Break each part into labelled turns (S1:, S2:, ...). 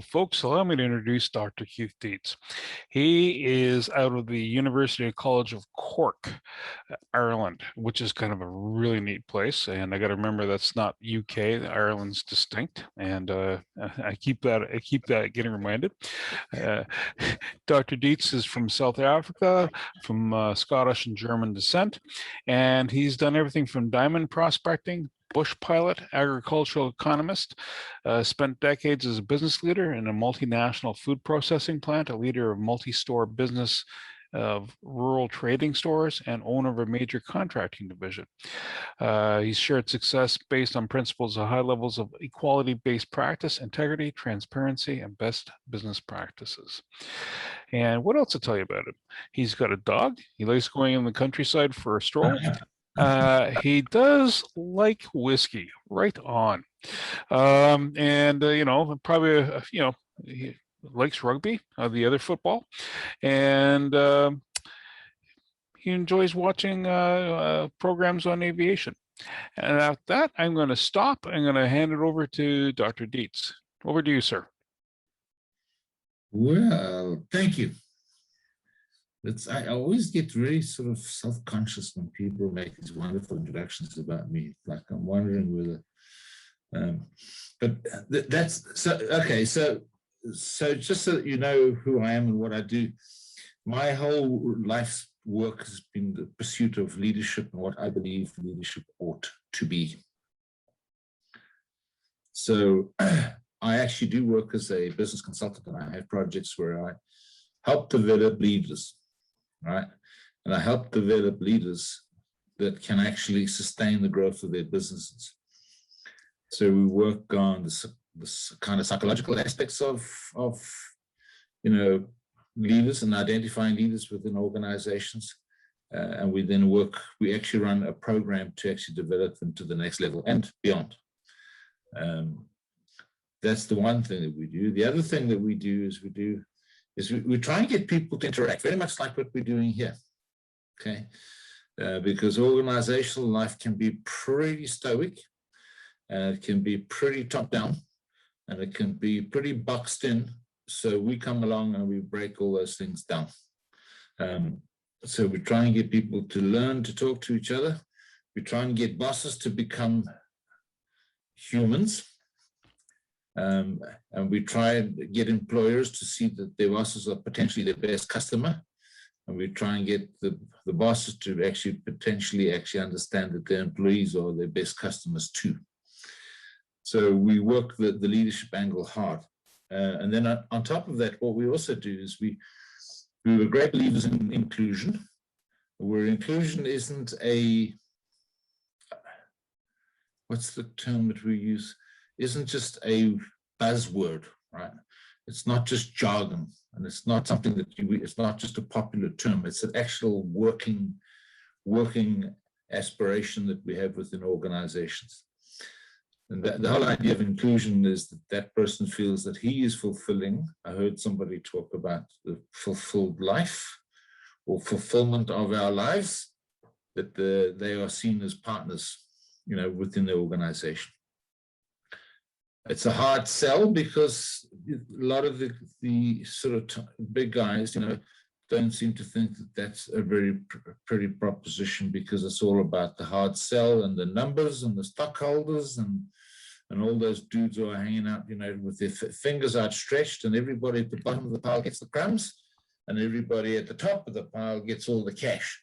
S1: folks, allow me to introduce Dr. Kieth Deats. He is out of the University College of Cork, Ireland, which is kind of a really neat place. And I got to remember that's not UK. Ireland's distinct, and I keep that getting reminded. Dr. Deats is from South Africa, from Scottish and German descent, and he's done everything from diamond prospecting, bush pilot, agricultural economist, spent decades as a business leader in a multinational food processing plant, a leader of multi-store business of rural trading stores, and owner of a major contracting division. He's shared success based on principles of high levels of equality-based practice, integrity, transparency, and best business practices. And what else to tell you about him? He's got a dog. He likes going in the countryside for a stroll. He does like whiskey, right on. Probably, he likes rugby, the other football, and he enjoys watching programs on aviation. And after that, I'm going to stop. I'm going to hand it over to Dr. Deats. Over to you, sir.
S2: Well, thank you. I always get very sort of self-conscious when people make these wonderful introductions about me. Like I'm wondering whether, but that's so okay. So just so that you know who I am and what I do, my whole life's work has been the pursuit of leadership and what I believe leadership ought to be. So I actually do work as a business consultant, and I have projects where I help develop leaders. Right, and I help develop leaders that can actually sustain the growth of their businesses. So we work on this kind of psychological aspects of leaders and identifying leaders within organizations, and we actually run a program to actually develop them to the next level and beyond. That's the one thing that we do. The other thing that we do is we try and get people to interact, very much like what we're doing here, okay? Because organizational life can be pretty stoic, and it can be pretty top-down, and it can be pretty boxed in. So we come along and we break all those things down. So we try and get people to learn to talk to each other. We try and get bosses to become humans. And we try and get employers to see that their bosses are potentially their best customer. And we try and get the bosses to actually potentially understand that their employees are their best customers too. So we work the leadership angle hard. And then on top of that, what we also do is we were great believers in inclusion, where inclusion isn't what's the term that we use? Isn't just a buzzword, right? It's not just jargon, and it's not something that it's not just a popular term. It's an actual working aspiration that we have within organizations. And the whole idea of inclusion is that person feels that he is fulfilling. I heard somebody talk about the fulfilled life or fulfillment of our lives, that they are seen as partners, within the organization. It's a hard sell because a lot of the sort of big guys, don't seem to think that that's a very pretty proposition, because it's all about the hard sell and the numbers and the stockholders and all those dudes who are hanging out, with their fingers outstretched, and everybody at the bottom of the pile gets the crumbs and everybody at the top of the pile gets all the cash.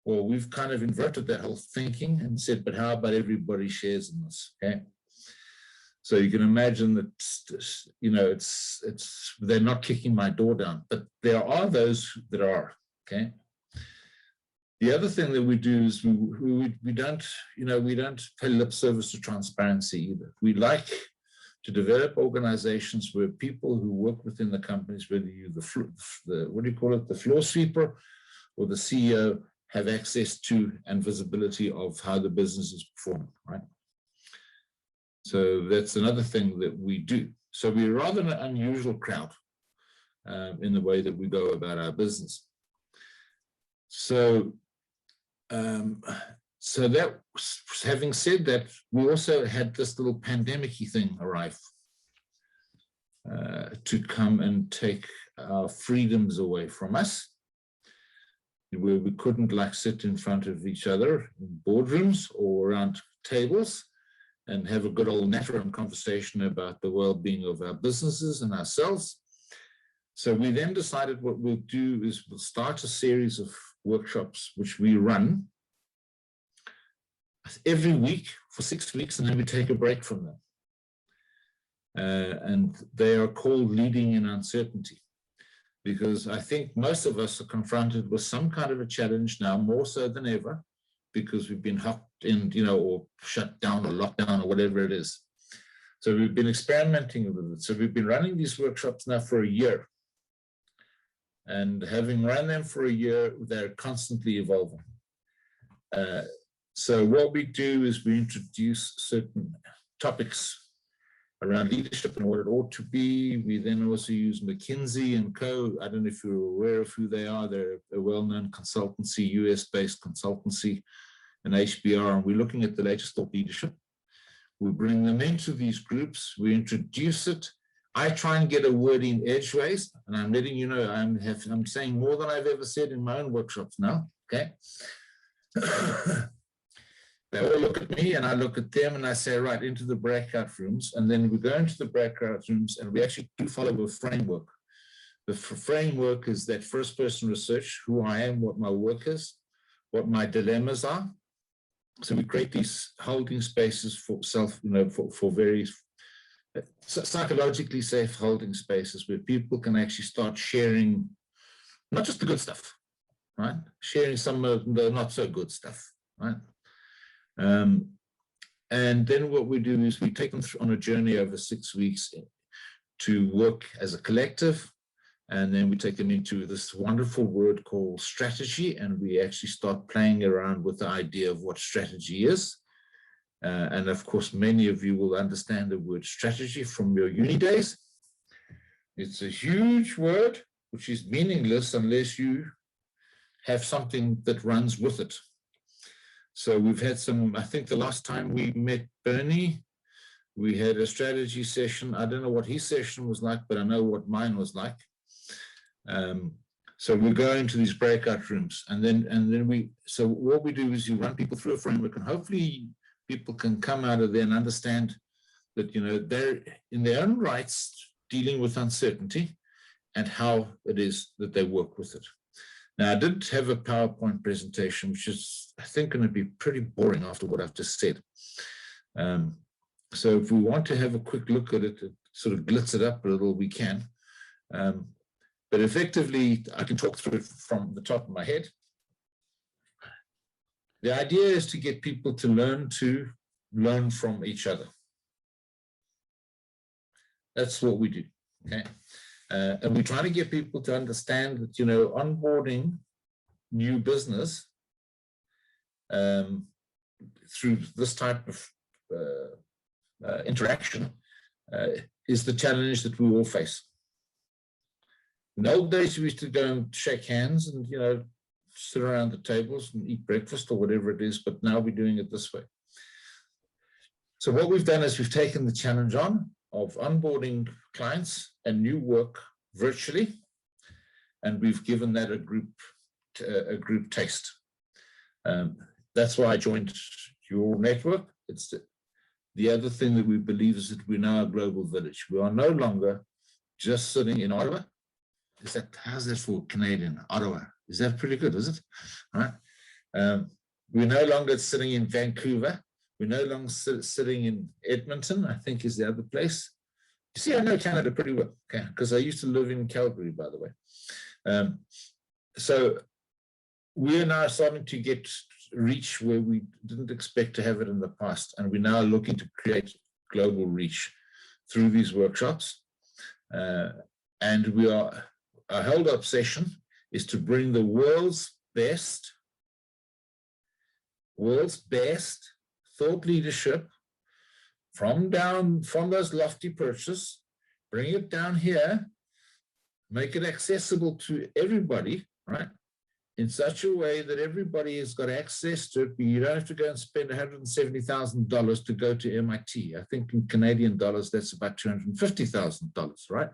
S2: Well, we've kind of inverted that whole thinking and said, but how about everybody shares in this, okay? So you can imagine that, they're not kicking my door down, but there are those that are, okay? The other thing that we do is we don't pay lip service to transparency either. We like to develop organizations where people who work within the companies, whether you're the floor sweeper or the CEO, have access to and visibility of how the business is performing, right? So that's another thing that we do. So we're rather an unusual crowd in the way that we go about our business. So, that, having said that, we also had this little pandemic-y thing arrive. to come and take our freedoms away from us, where we couldn't like sit in front of each other in boardrooms or around tables and have a good old natter and conversation about the well-being of our businesses and ourselves. So we then decided what we'll do is we'll start a series of workshops which we run every week for 6 weeks, and then we take a break from them. And they are called Leading in Uncertainty, because I think most of us are confronted with some kind of a challenge now, more so than ever, because we've been hooked in, or shut down or locked down or whatever it is. So we've been experimenting with it. So we've been running these workshops now for a year. And having run them for a year, they're constantly evolving. So what we do is we introduce certain topics around leadership and what it ought to be. We then also use McKinsey and Co. I don't know if you're aware of who they are. They're a well-known consultancy, US-based consultancy, and HBR, and we're looking at the latest thought leadership. We bring them into these groups, we introduce it. I try and get a word in edgeways, and I'm letting you know I'm saying more than I've ever said in my own workshops now, okay? They all look at me and I look at them and I say, right, into the breakout rooms. And then we go into the breakout rooms and we actually do follow a framework. The framework is that first person research, who I am, what my work is, what my dilemmas are. So we create these holding spaces for for various psychologically safe holding spaces where people can actually start sharing, not just the good stuff, right? Sharing some of the not so good stuff, right? And then what we do is we take them on a journey over 6 weeks to work as a collective. And then we take them into this wonderful word called strategy. And we actually start playing around with the idea of what strategy is. And of course, many of you will understand the word strategy from your uni days. It's a huge word, which is meaningless unless you have something that runs with it. So we've had some, I think the last time we met Bernie, we had a strategy session. I don't know what his session was like, but I know what mine was like. So we go into these breakout rooms, and then so what we do is you run people through a framework, and hopefully people can come out of there and understand that, they're in their own rights dealing with uncertainty and how it is that they work with it. Now, I did have a PowerPoint presentation, which is, I think, going to be pretty boring after what I've just said. So if we want to have a quick look at it, sort of glitz it up a little, we can. But effectively, I can talk through it from the top of my head. The idea is to get people to learn from each other. That's what we do, okay? And we try to get people to understand that, onboarding new business through this type of interaction is the challenge that we all face. In the old days, we used to go and shake hands and, sit around the tables and eat breakfast or whatever it is, but now we're doing it this way. So what we've done is we've taken the challenge on of onboarding clients and new work virtually, and we've given that a group taste. That's why I joined your network. It's the other thing that we believe is that we're now a global village. We are no longer just sitting in Ottawa. How's that for Canadian? Ottawa. Is that pretty good, is it? All right. We're no longer sitting in Vancouver. We're no longer sitting in Edmonton, I think is the other place. You see, I know Canada pretty well, okay, because I used to live in Calgary, by the way. So we're now starting to get reach where we didn't expect to have it in the past, and we're now looking to create global reach through these workshops. And our whole obsession is to bring the world's best thought leadership from those lofty perches, bring it down here, make it accessible to everybody, right? in such a way that everybody has got access to it. You don't have to go and spend $170,000 to go to MIT. I think in Canadian dollars, that's about $250,000, right?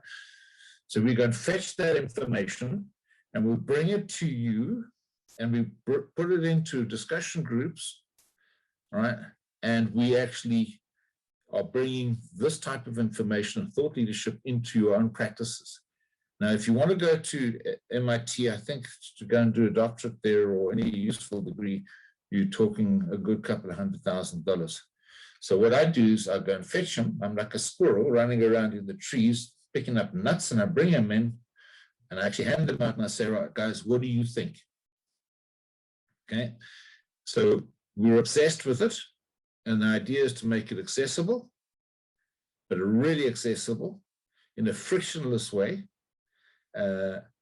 S2: So we go and fetch that information and we'll bring it to you and we put it into discussion groups, right? And we actually are bringing this type of information and thought leadership into your own practices. Now, if you want to go to MIT, I think to go and do a doctorate there or any useful degree, you're talking a good couple of $100,000. So what I do is I go and fetch them. I'm like a squirrel running around in the trees, picking up nuts, and I bring them in, and I actually hand them out, and I say, right, guys, what do you think? Okay, so we're obsessed with it, and the idea is to make it accessible, but really accessible in a frictionless way,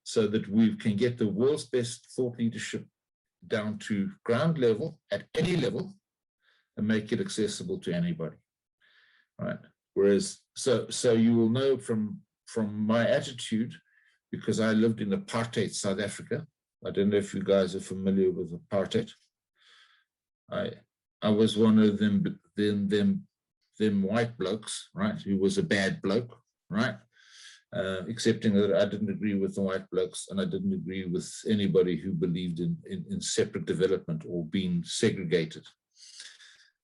S2: so that we can get the world's best thought leadership down to ground level at any level and make it accessible to anybody, right? Whereas, so you will know from my attitude, because I lived in apartheid South Africa. I don't know if you guys are familiar with apartheid. I was one of them white blokes, right? Who was a bad bloke, right? Accepting that I didn't agree with the white blokes and I didn't agree with anybody who believed in separate development or being segregated.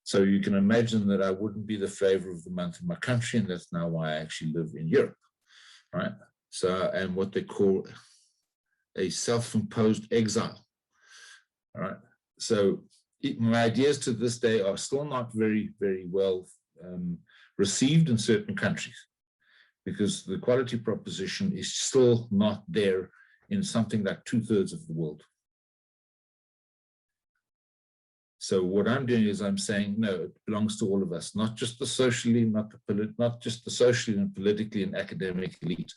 S2: So you can imagine that I wouldn't be the flavor of the month in my country, and that's now why I actually live in Europe, right? So I'm what they call a self-imposed exile, all right? So my ideas to this day are still not very, very well received in certain countries, because the quality proposition is still not there in something like 2/3 of the world. So what I'm doing is I'm saying, no, it belongs to all of us, not just the socially, not just the socially and politically and academic elite,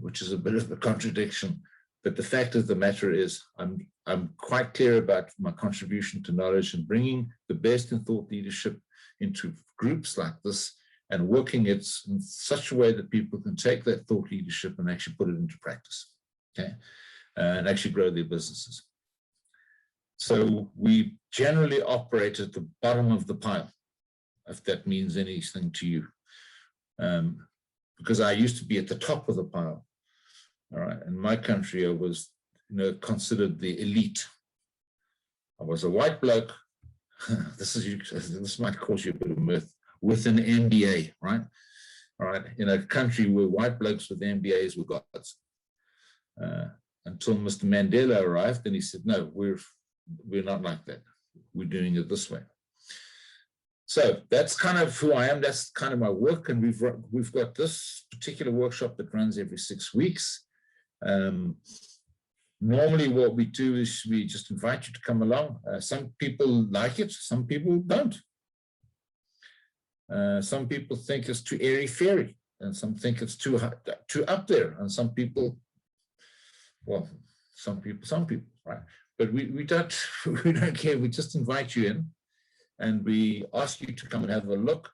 S2: which is a bit of a contradiction. But the fact of the matter is, I'm quite clear about my contribution to knowledge and bringing the best in thought leadership into groups like this and working it in such a way that people can take that thought leadership and actually put it into practice, okay, and actually grow their businesses. So we generally operate at the bottom of the pile, if that means anything to you, because I used to be at the top of the pile. All right, in my country, I was, considered the elite. I was a white bloke. This might cause you a bit of mirth, with an MBA, right? All right, in a country where white blokes with MBAs were gods, until Mr. Mandela arrived, and he said, "No, we're not like that. We're doing it this way." So that's kind of who I am. That's kind of my work, and we've got this particular workshop that runs every 6 weeks. Normally what we do is we just invite you to come along. Some people like it, some people don't. Some people think it's too airy-fairy, and some think it's too up there, and some people, right? But we don't care. We just invite you in, and we ask you to come and have a look.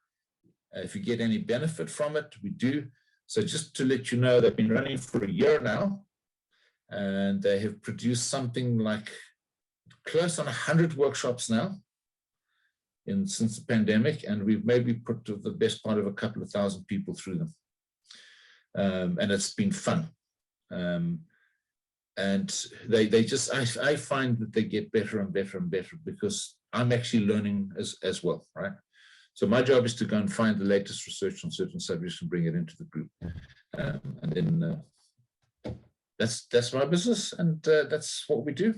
S2: If you get any benefit from it, we do. So just to let you know, they've been running for a year now, and they have produced something like close on 100 workshops now since the pandemic, and we've maybe put the best part of a couple of thousand people through them. And it's been fun. And they just, I find that they get better and better and better, because I'm actually learning as well, right? So my job is to go and find the latest research on certain subjects and bring it into the group. And then that's my business, and that's what we do.